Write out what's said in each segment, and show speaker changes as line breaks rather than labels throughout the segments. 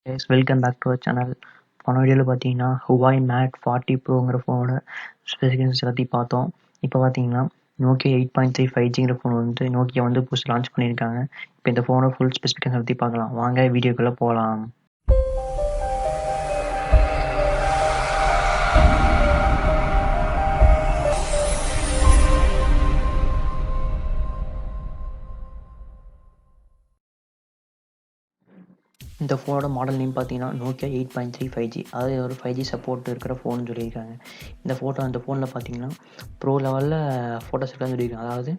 Guys welcome back to our channel. போன வீடியோவில் பார்த்தீங்கன்னா ஹுவாய் மேட் 40 ப்ரோங்கிற ஃபோனோட ஸ்பெசிஃபிகேஷன்ஸ் பற்றி பார்த்தோம். இப்போ பார்த்தீங்கன்னா நோக்கியா 8.3 5Gங்கிற ஃபோன் வந்து நோக்கியா வந்து புதுசு லான்ச் பண்ணியிருக்காங்க. இப்போ இந்த ஃபோனோட ஃபுல் ஸ்பெசிஃபிகேஷன் பற்றி பார்க்கலாம். வாங்க வீடியோக்குள்ளே போகலாம். இந்த ஃபோனோட மாடல் நேம் பார்த்தீங்கன்னா நோக்கியா 8.3 5G, அதாவது ஒரு 5G சப்போர்ட் இருக்கிற ஃபோன் சொல்லியிருக்காங்க. இந்த ஃபோனில் பார்த்தீங்கன்னா ப்ரோ லெவலில் ஃபோட்டோஸ் எடுக்கலாம்னு சொல்லியிருக்காங்க. அதாவது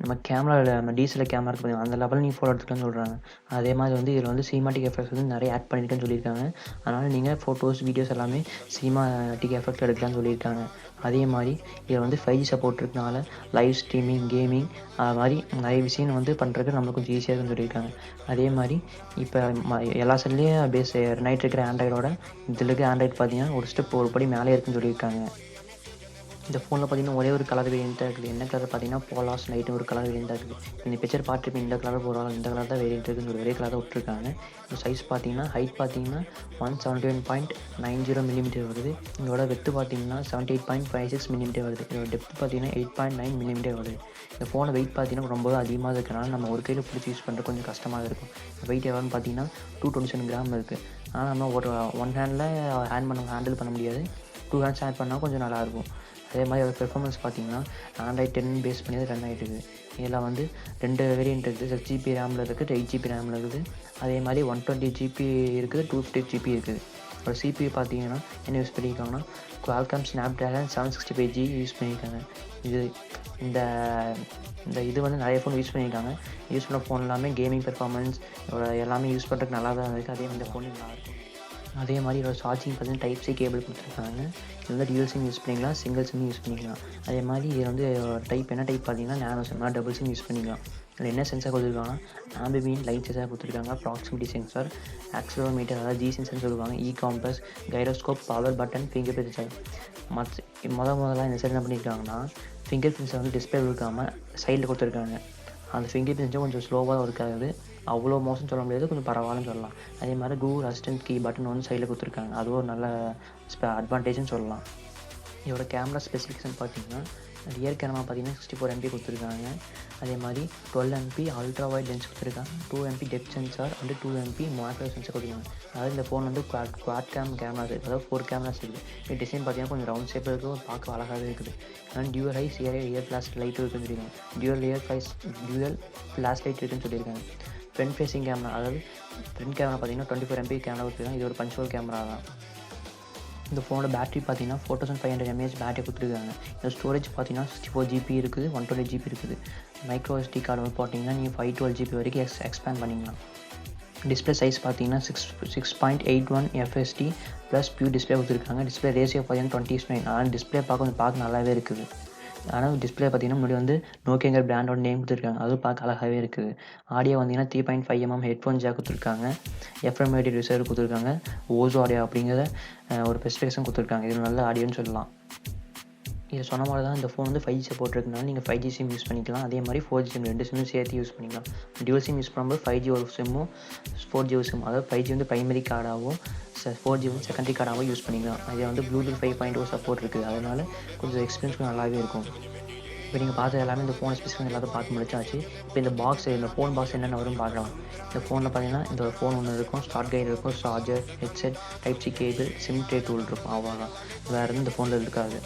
நம்ம கேமராவில் நம்ம டிஎஸ்எல்ஆர் கேமரா இருக்குது பார்த்தீங்கன்னா அந்த லெவலில் நீங்கள் ஃபோட்டோ எடுத்துக்கலாம்னு சொல்கிறாங்க. அதே மாதிரி வந்து இதில் வந்து சினிமாட்டிக் எஃபெக்ட்ஸ் வந்து நிறைய ஆட் பண்ணியிருக்கேன்னு சொல்லியிருக்காங்க. அதனால் நீங்கள் ஃபோட்டோஸ் வீடியோஸ் எல்லாமே சினிமாட்டிக் எஃபெக்ட் எடுக்கலாம்னு சொல்லியிருக்காங்க. அதே மாதிரி இதில் வந்து 5G சப்போர்ட் இருக்கனால லைவ் ஸ்ட்ரீமிங், கேமிங் அது மாதிரி நிறைய விஷயம் வந்து பண்ணுறதுக்கு நம்மளுக்கு கொஞ்சம் ஈஸியாக இருக்குன்னு சொல்லியிருக்காங்க. அதே மாதிரி இப்போ எல்லா செல்லையும் நைட் இருக்கிற ஆண்ட்ராய்டோட இதில் இருக்க ஆண்ட்ராய்டு பார்த்தீங்கன்னா ஒரு ஸ்டெப் ஒரு படி மேலே இருக்குன்னு சொல்லியிருக்காங்க. இந்த ஃபோனில் பார்த்தீங்கன்னா ஒரே ஒரு கலர் வேரியண்ட்டாக இருக்குது. என்ன கலர் பார்த்தீங்கன்னா போலாஸ் நைட்டு ஒரு கலர் வேரியண்ட்டாக இருக்குது. இந்த பிக்சர் பார்த்துட்டு இந்த கலர் போகிறாலும் இந்த கலர் தான் வேரியண்ட் இருக்குன்னு ஒரே கலர் தான் விட்டுருக்காங்க. இந்த சைஸ் பார்த்தீங்கன்னா ஹைட் பார்த்தீங்கன்னா 171.90 மில்லிமீட்டர் வருது. இதோட வெத்து பார்த்தீங்கன்னா 78.56 மில்லிமீட்டர் வருது. இதோட டெப்த் பார்த்தீங்கன்னா 8.9 மில்லிமீட்டர் வருது. இந்த ஃபோனை வெயிட் பார்த்தீங்கன்னா ரொம்பவே அதிகமாக இருக்கிறனால நம்ம ஒரு கையில் பிடிச்சி யூஸ் பண்ணுறது கொஞ்சம் கஷ்டமாக இருக்கும். வெயிட் எவ்வளோன்னு பார்த்தீங்கன்னா 227 கிராம் இருக்குது. ஆனால் நம்ம ஒரு ஒன் ஹேண்டில் ஹேண்டில் பண்ண முடியாது. 2 ஹேண்ட்ஸ் ஹேண்ட் பண்ணால் கொஞ்சம் நல்லாயிருக்கும். அதே மாதிரி அதோட பெர்ஃபார்மன்ஸ் பார்த்தீங்கன்னா ஆண்ட்ராய்ட் 10 பேஸ் பண்ணி ரன் ஆகிட்டு இருக்குது. இதில் வந்து 2 வேரியண்ட் இருக்குது. 6GB ரேமில் இருக்குது, 8GB ரேமில் இருக்குது. அதே மாதிரி 120GB இருக்குது, 250GB இருக்குது. ஒரு CPU பார்த்தீங்கன்னா என்ன யூஸ் பண்ணியிருக்காங்கன்னா குவால்காம் ஸ்னாப்ட்ராகன் 765G யூஸ் பண்ணியிருக்காங்க. இது வந்து நிறைய ஃபோன் யூஸ் பண்ணியிருக்காங்க. யூஸ் பண்ண ஃபோன் எல்லாமே கேமிங் பெர்ஃபார்மன்ஸ் எல்லாமே யூஸ் பண்ணுறதுக்கு நல்லா தான் இருக்குது. அதே இந்த ஃபோன் நல்லாயிருக்கும். அதே மாதிரி இதோட சார்ஜிங் பார்த்தீங்கன்னா டைப் சி கேபிள் கொடுத்துருக்காங்க. இது வந்து டியூல் சிம் யூஸ் பண்ணிக்கலாம், சிங்கிள் சிம் யூஸ் பண்ணிக்கலாம். அதே மாதிரி இது வந்து என்ன டைப் பார்த்தீங்கன்னா nano sim, double sim use பண்ணிக்கலாம். இதில் என்ன சென்சார் கொடுத்துருக்காங்கன்னா ஆம்பியன்ட் லைட் சென்சார் கொடுத்துருக்காங்க, ப்ராக்சிமிட்டி சென்சார், ஆக்சிலரோமீட்டர் அதாவது ஜி சென்சார் சொல்லுவாங்க, compass, gyroscope, power button, finger print sensor. முதல்ல இந்த செட் என்ன பண்ணியிருக்காங்கன்னா ஃபிங்கர் பிரிண்ட் சென்சார் வந்து டிஸ்பிளே கொடுக்காமல் சைடில் கொடுத்துருக்காங்க. அந்த ஃபிங்கர் பிரிண்ட் சென்சார் கொஞ்சம் ஸ்லோவாக தான் இருக்காது, அவ்வளோ மோசம் சொல்ல முடியாது, கொஞ்சம் பரவாயில்லன்னு சொல்லலாம். அதே மாதிரி கூகுள் அசிஸ்டன்ட் கீ பட்டன் வந்து சைடில் கொடுத்துருக்காங்க, அதுவும் ஒரு நல்ல அட்வான்டேஜ்னு சொல்லலாம். இதோட கேமரா ஸ்பெசிஃபிகேஷன் பார்த்தீங்கன்னா ரியர் கேமரா பார்த்தீங்கன்னா 64 MP கொடுத்துருக்காங்க. அதே மாதிரி 12 MP அல்ட்ரா வைட் லென்ஸ் கொடுத்துருக்காங்க, 2 MP டெப்த் சென்சார் வந்து 2 MP மேக்ரோ சென்சார் கொடுத்துருக்காங்க. அதாவது இந்த ஃபோன் வந்து குவாட் கேமரா இருக்குது, அதாவது 4 கேமராஸ் இருக்குது. இது டிசைன் பார்த்தீங்கன்னா கொஞ்சம் ரவுண்ட் ஷேப்பில் இருக்குது, பார்க்க அழகாகவே இருக்குது. ஆனால் டியூவல் ஹைஸ் இயர் ஃப்ளாஷ் லைட் இருக்குன்னு சொல்லியிருக்காங்க, டியூவல் ஃப்ளாஷ் லைட் இருக்குன்னு சொல்லியிருக்காங்க. ஃப்ரண்ட் ஃபேஸிங் கேமரா, அதாவது ஃப்ரண்ட் கேமரா பார்த்தீங்கன்னா 24 MP கேமரா கொடுத்துருக்காங்க. இது ஒரு பஞ்சுவல் கேமரா தான். இந்த ஃபோனோட பேட்டரி பார்த்தீங்கன்னா 4500 mAh பேட்டரி கொடுத்துருக்காங்க. இந்த ஸ்டோரேஜ் பார்த்தீங்கன்னா 64GB இருக்குது, 128GB இருக்குது. மைக்ரோ SD கார்டு வந்து போட்டிங்கன்னா நீங்கள் 512GB வரைக்கும் எக்ஸ்பேண்ட் பண்ணிக்கலாம். டிஸ்பிளே சைஸ் பார்த்தீங்கன்னா 6.81 FHD ப்ளஸ் பியூ டிஸ்பிளே கொடுத்துருக்காங்க. டிஸ்பிளே ரேஷியோ பார்த்தீங்கன்னா 20:9. ஆனால் டிஸ்பிளே பார்க்க நல்லாவே இருக்குது. ஆனால் டிஸ்பிளே பார்த்தீங்கன்னா முன்னாடி வந்து நோக்கியாங்கிற பிராண்டோட நேம் கொடுத்துருக்காங்க, அதுவும் பார்க்க அழகாகவே இருக்குது. ஆடியோ வந்தீங்கன்னா 3.5 mm ஹெட்ஃபோன் ஜாக் கொடுத்துருக்காங்க, FM ரேடியோ ரிசர்வ் கொடுத்துருக்காங்க, ஓசோ ஆடியோ அப்படிங்கிற ஒரு ஸ்பெசிஃபிகேஷன் கொடுத்துருக்காங்க. இது நல்ல ஆடியோன்னு சொல்லலாம். இது சொன்ன மாதிரி தான் இந்த ஃபோன் வந்து 5G சப்போர்ட் இருக்குனால நீங்கள் 5G சிம் யூஸ் பண்ணிக்கலாம். அதே மாதிரி 4G சிம் 2 சிம்மும் சேர்த்து யூஸ் பண்ணிக்கலாம். டியூல் சிம் யூஸ் பண்ணும்போது 5G ஒரு சிம்மும் 4G ஒரு சிம், அதாவது 5G வந்து ப்ரைமரி கார்டாகவும் 4G வந்து செகண்டரி கார்டாகவும் யூஸ் பண்ணிக்கலாம். அதில் வந்து ப்ளூடூத் 5.0 சப்போர்ட் இருக்குது, அதனால் கொஞ்சம் எக்ஸ்பீரியன்ஸ் நல்லாவே இருக்கும். இப்போ நீங்கள் பார்த்து எல்லாமே இந்த ஃபோன் ஸ்பெசிஃபிகேஷன் எல்லாத்தையும் பார்த்து முடிச்சாச்சு. இப்போ இந்த ஃபோன் பாக்ஸ் என்னென்ன வரும்னு பார்க்கலாம். இந்த ஃபோனில் பார்த்தீங்கன்னா இந்த ஒரு ஃபோன் ஒன்று இருக்கும், ஸ்டார்ட் கைடு இருக்கும், charger, headset, type C cable, sim tray tool இருக்கும், அவ்வளோதான். வேறு எதுவும் இந்த ஃபோனில் இருக்காது.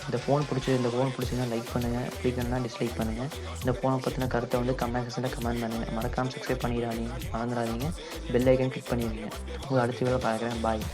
இந்த ஃபோன் பிடிச்சிருந்தா லைக் பண்ணுங்கள், பிடிக்கணும்னா டிஸ்லைக் பண்ணுங்கள். இந்த ஃபோனை பற்றின கருத்தை வந்து கமெண்ட் செக்ஷனில் கமெண்ட் பண்ணுங்கள். மறக்காமல் சப்ஸ்கிரைப் பண்ணிடாதீங்க, மறந்துடாதீங்க, பெல் ஐக்கன் கிளிக் பண்ணிடுங்க. உங்கள் அடுத்த வீடியோவில் பார்க்குறேன். பாய்.